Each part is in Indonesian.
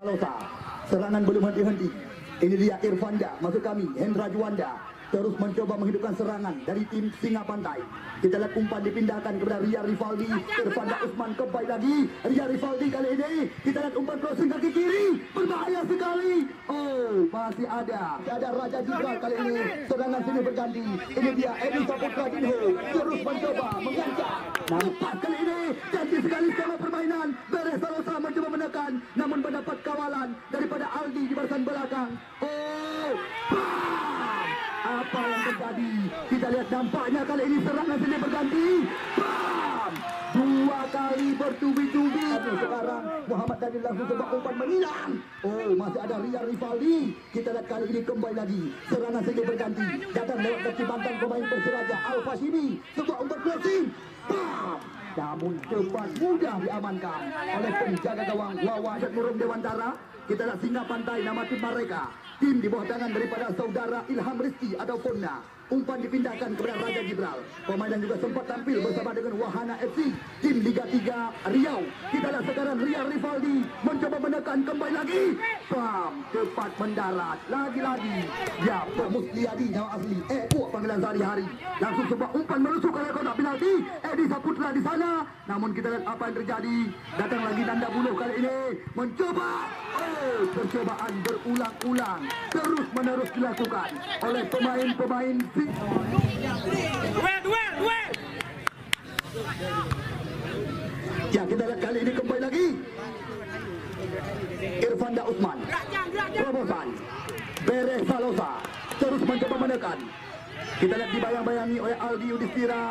Losa. Serangan belum henti-henti. Ini dia Irfanda, maksud kami Hendra Juanda terus mencoba menghidupkan serangan dari tim Singa Pantai. Kita lihat umpan dipindahkan kepada Ria Rivaldi. Irfanda Usman kembali lagi. Ria Rivaldi kali ini kita lihat umpan crossing kaki kiri, berbahaya sekali. Oh, masih ada Raja Jibral kali ini. Serangan sini berganti. Ini dia Edi Saputra Dinho terus mencoba mengancam. Nampak kali ini cantik sekali skema permainan. Beres Salosa mencoba menekan, namun mendapat kawalan daripada Aldi di barisan belakang. Oh, apa yang terjadi? Kita lihat nampaknya kali ini serangan sini berganti. Bam! Dua kali bertubi-tubi. Sekarang Muhammad Daniel langsung coba umpan menghilang. Oh, masih ada Ria Rivaldi. Kita lihat kali ini kembali lagi. Serangan sini berganti. Datang lewat kaki mantan pemain Persiraja Alfa Sini. Sebuah umpan crossing. Bam! Namun cepat mudah diamankan oleh penjaga gawang Wawa dan Murung Dewantara. Kita lihat Singa Pantai nama tim mereka. Tim di bawah tangan daripada saudara Ilham Rizki atau Fonna. Umpan dipindahkan kepada Raja Jibral. Pemain yang juga sempat tampil bersama dengan Wahana FC. Tim Liga 3 Riau. Kita lihat sekarang Ria Rivaldi mencoba menekan kembali lagi. Bam! Cepat mendarat. Lagi-lagi. Ya, Musliadi nama asli. Puak panggilan sehari-hari. Langsung sebuah umpan menusuk ke kotak penalti. Edi Saputra di sana. Namun kita lihat apa yang terjadi. Datang lagi Nanda Buluh kali ini. Mencoba. Percobaan berulang-ulang. Terus-menerus dilakukan oleh pemain-pemain. Ya, kita lihat kali ini kembali lagi Irfanda Usman. Terobosan Beres Salosa terus mencoba menekan. Kita lihat dibayang-bayangi oleh Aldi Yudhistira.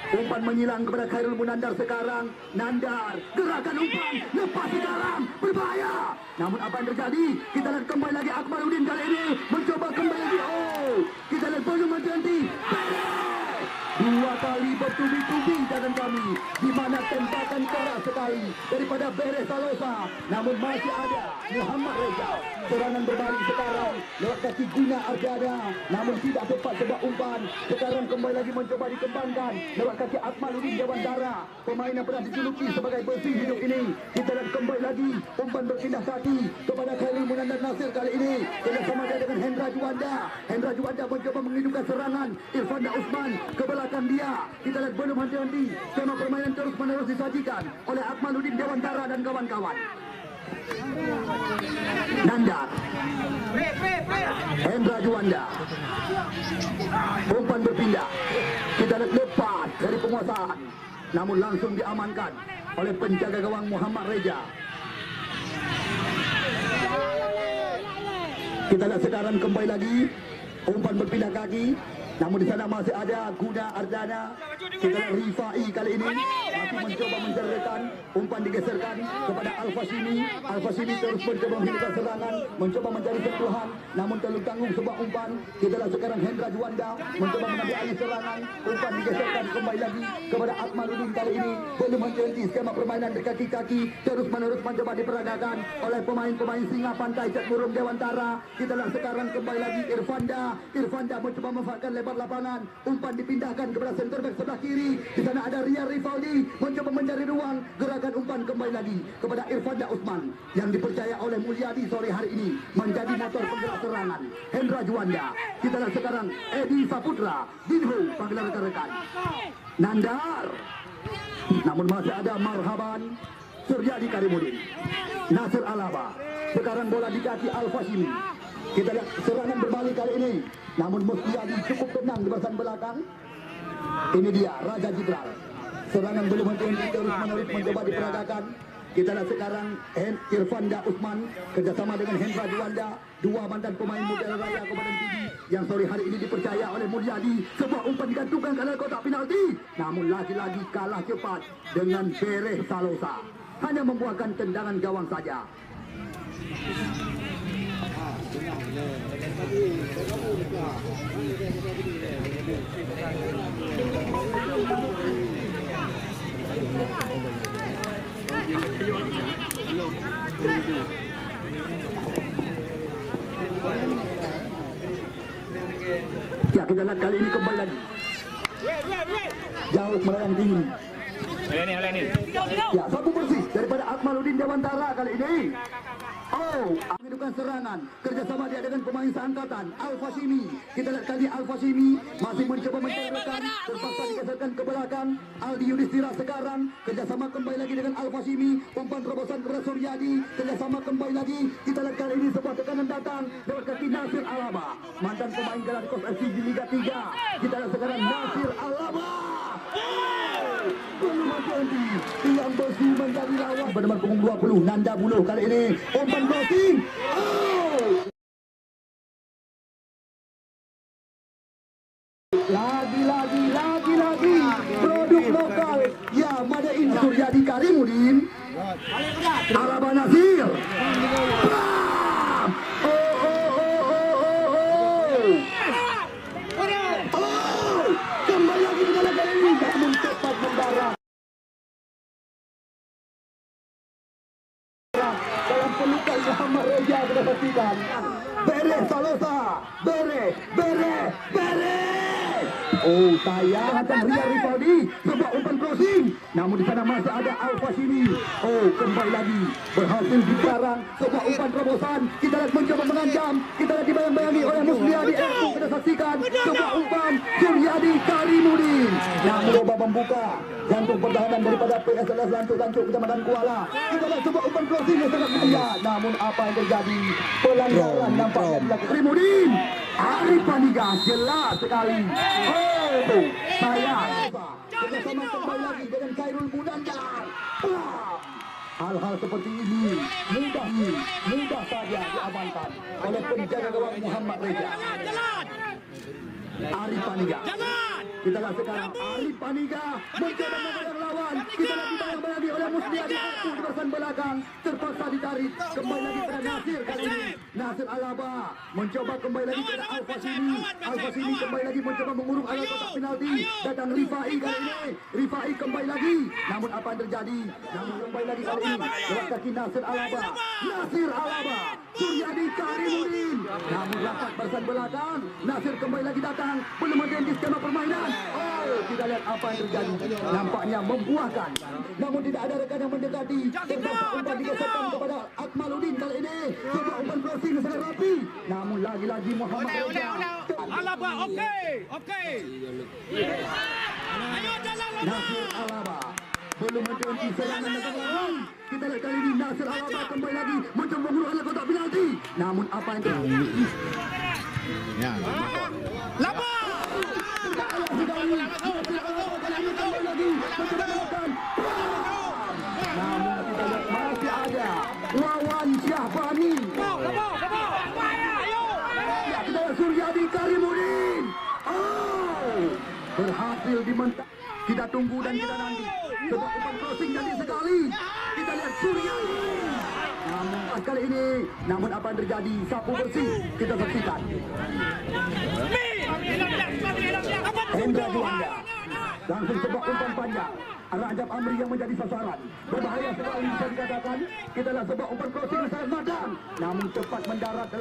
Umpan menyilang kepada Khairul Munandar sekarang. Nandar, gerakan umpan, lepas ke dalam, berbahaya. Namun apa yang terjadi? Kita lihat kembali lagi Akmaluddin kali ini mencoba kembali lagi. Oh, kita lihat belum berhenti. Dua kali bertubi-tubi jangan kami, di mana tembakan keras sekali daripada Beres Salosa. Namun masih ada Muhammad Reza. Serangan berbalik sekarang lewat kaki Guna Arjana, namun tidak tepat sebuah umpan. Sekarang kembali lagi mencoba dikembangkan lewat kaki Akmaluddin Dewantara, pemain yang pernah dijuluki sebagai besi hidup ini. Kita lihat kembali lagi umpan berpindah kaki kepada Khairul Munandar Nasir kali ini. Kerjasama dia dengan Hendra Juanda. Hendra Juanda mencoba menghidupkan serangan. Irfanda Usman ke belakang dia. Kita lihat belum henti-henti. Skema permainan terus menerus disajikan oleh Akmaluddin Dewantara dan kawan-kawan. Nandar, Hendra Juanda, umpan berpindah. Kita lihat lepas dari penguasaan, namun langsung diamankan oleh penjaga gawang Muhammad Reza. Kita lihat sekarang kembali lagi umpan berpindah kaki. Namun di sana masih ada Guna Ardana. Kita lihat Rifai kali ini masih mencoba menceritakan. Umpan digeserkan kepada Alfa Sini. Alfa Sini terus mencoba menghidupkan serangan, mencoba mencari sentuhan, namun terlalu tanggung sebuah umpan. Kita lihat sekarang Hendra Juanda mencoba mengambil alih serangan. Umpan digeserkan kembali lagi kepada Akmaluddin kali ini. Belum henti skema permainan berkaki-kaki terus menerus mencoba diperagakan oleh pemain-pemain Singa Pantai Cak Murung Dewantara. Kita lihat sekarang kembali lagi Irfanda mencoba memanfaatkan lebar lapangan. Umpan dipindahkan kepada center back sebelah kiri. Di sana ada Ria Rivaldi mencoba mencari ruang. Gerakan umpan kembali lagi kepada Irfanda Usman yang dipercaya oleh Mulyadi sore hari ini menjadi motor penggerak serangan. Hendra Juanda. Kita lihat sekarang Edi Saputra Dinho panggilan rekan-rekan. Nandar. Namun masih ada Marhaban Suryadi Karimudin. Nasir Alaba. Sekarang bola di kaki Alfa Sini. Kita lihat serangan berbalik kali ini. Namun Musliadi cukup tenang di barisan belakang. Ini dia Raja Jibral. Serangan belum henti terus menerus mencoba diperagakan. Kita lihat sekarang Irfanda Usman kerjasama dengan Hendra Juanda, dua mantan pemain muda Raya Komandan Tinggi yang sore hari ini dipercaya oleh Mulyadi. Sebuah umpan digantungkan ke dalam kotak penalti. Namun lagi-lagi kalah cepat dengan Beres Salosa. Hanya membuahkan tendangan gawang saja. Ya, kita lihat kali ini kembali lagi jauh melayang tinggi. Ya, satu bersih daripada Akmaluddin Dewantara kali ini. Oh, menghidupkan serangan kerjasama dia dengan pemain seangkatan Al-Fashimi. Kita lihat kali Al-Fashimi masih mencoba mencairkan, terpaksa digeserkan ke belakang. Aldi Yudhistira sekarang kerjasama kembali lagi dengan Al-Fashimi. Umpan terobosan kepada Suryadi, kerjasama kembali lagi. Kita lihat kali ini sebuah tekanan datang lewat kaki Nasir Alaba, mantan pemain Galacticos FC di Liga 3. Kita lihat sekarang Nasir Alaba. Tiang besi menjadi lawan bernomor punggung 20 Nanda Buluh kali ini umpan crossing. Lagi produk lokal ya Made in Suryadi Karimudin. Alaba Nasir. Kembali lagi di dalam kali ini namun cepat mendarat dalam pelukan Muhammad Reza kita pastikan. Bere Salosa, bere. Oh, sayang akan Ria Rifaldi sebuah umpan crossing. Namun di sana masih ada Al-Fashimi. Oh, kembali lagi berhasil dikarang sebuah umpan terobosan. Kita lihat mencoba mengancam. Kita lihat dibayang-bayangi oleh Musliadi. Kita saksikan sebuah umpan Suryadi Karimudin. Namun coba membuka jantung pertahanan daripada PSLS Lancuk Kecamatan Kuala. Kita lihat sebuah umpan crossing yang sangat mulia. Namun apa yang terjadi? Pelanggaran nampaknya dilakukan Karimudin. Arif Paniga jelas sekali. Oh, sayang. Kerjasama kembali lagi dengan Khairul Munandar. Hal-hal seperti ini mudah saja diamankan oleh penjaga gawang Muhammad Reza. Arif Paniga. Kita lihat sekarang Arif Paniga mencoba mengadang lawan. Kita lihat dibayang-bayangi oleh Musliadi di barisan belakang. Terpaksa ditarik kembali lagi pada Nasir kali ini. Nasir Alaba mencoba kembali lagi kepada Al-Fashimi. Al-Fashimi kembali lagi mencoba mengurung area kotak penalti. Datang Rifai kali ini. Rifai kembali lagi. Namun apa yang terjadi? Namun kembali lagi kali ini lewat kaki Nasir Alaba. Nasir Alaba. Suryadi Karimudin. Namun rapat barisan belakang. Nasir kembali lagi datang. Belum menghenti skema permainan. Oh, kita lihat apa yang terjadi. Nampaknya membuahkan. Namun tidak ada rekan yang mendekati. Terpaksa umpan digeserkan kepada Akmaluddin kali ini. Coba umpan crossing sangat rapi. Namun lagi-lagi Muhammad Reza. Alaba, okey. Ayo jalan Alaba. Nasir Alaba belum menghenti serangan negara. Kita lihat kali ini Nasir Alaba kembali lagi mencoba mengurung area kotak penalti. Namun apa yang terjadi? Ya. Laba. Namun kita lihat masih ada Wawan Syahbani. Ya, kita lihat Suryadi Karimudin. Oh, berhasil dimentak. Kita tunggu dan kita nanti. Sebuah umpan crossing jadi sekali. Kita lihat Suryadi. Namun kali ini, namun apa yang terjadi? Sapu bersih. Kita saksikan. Hendra Juanda langsung sebuah umpan panjang. Rajab Amri yang menjadi sasaran. Berbahaya sekali bisa dikatakan. Kita lihat sebuah umpan crossing yang sangat matang. Namun cepat mendarat dalam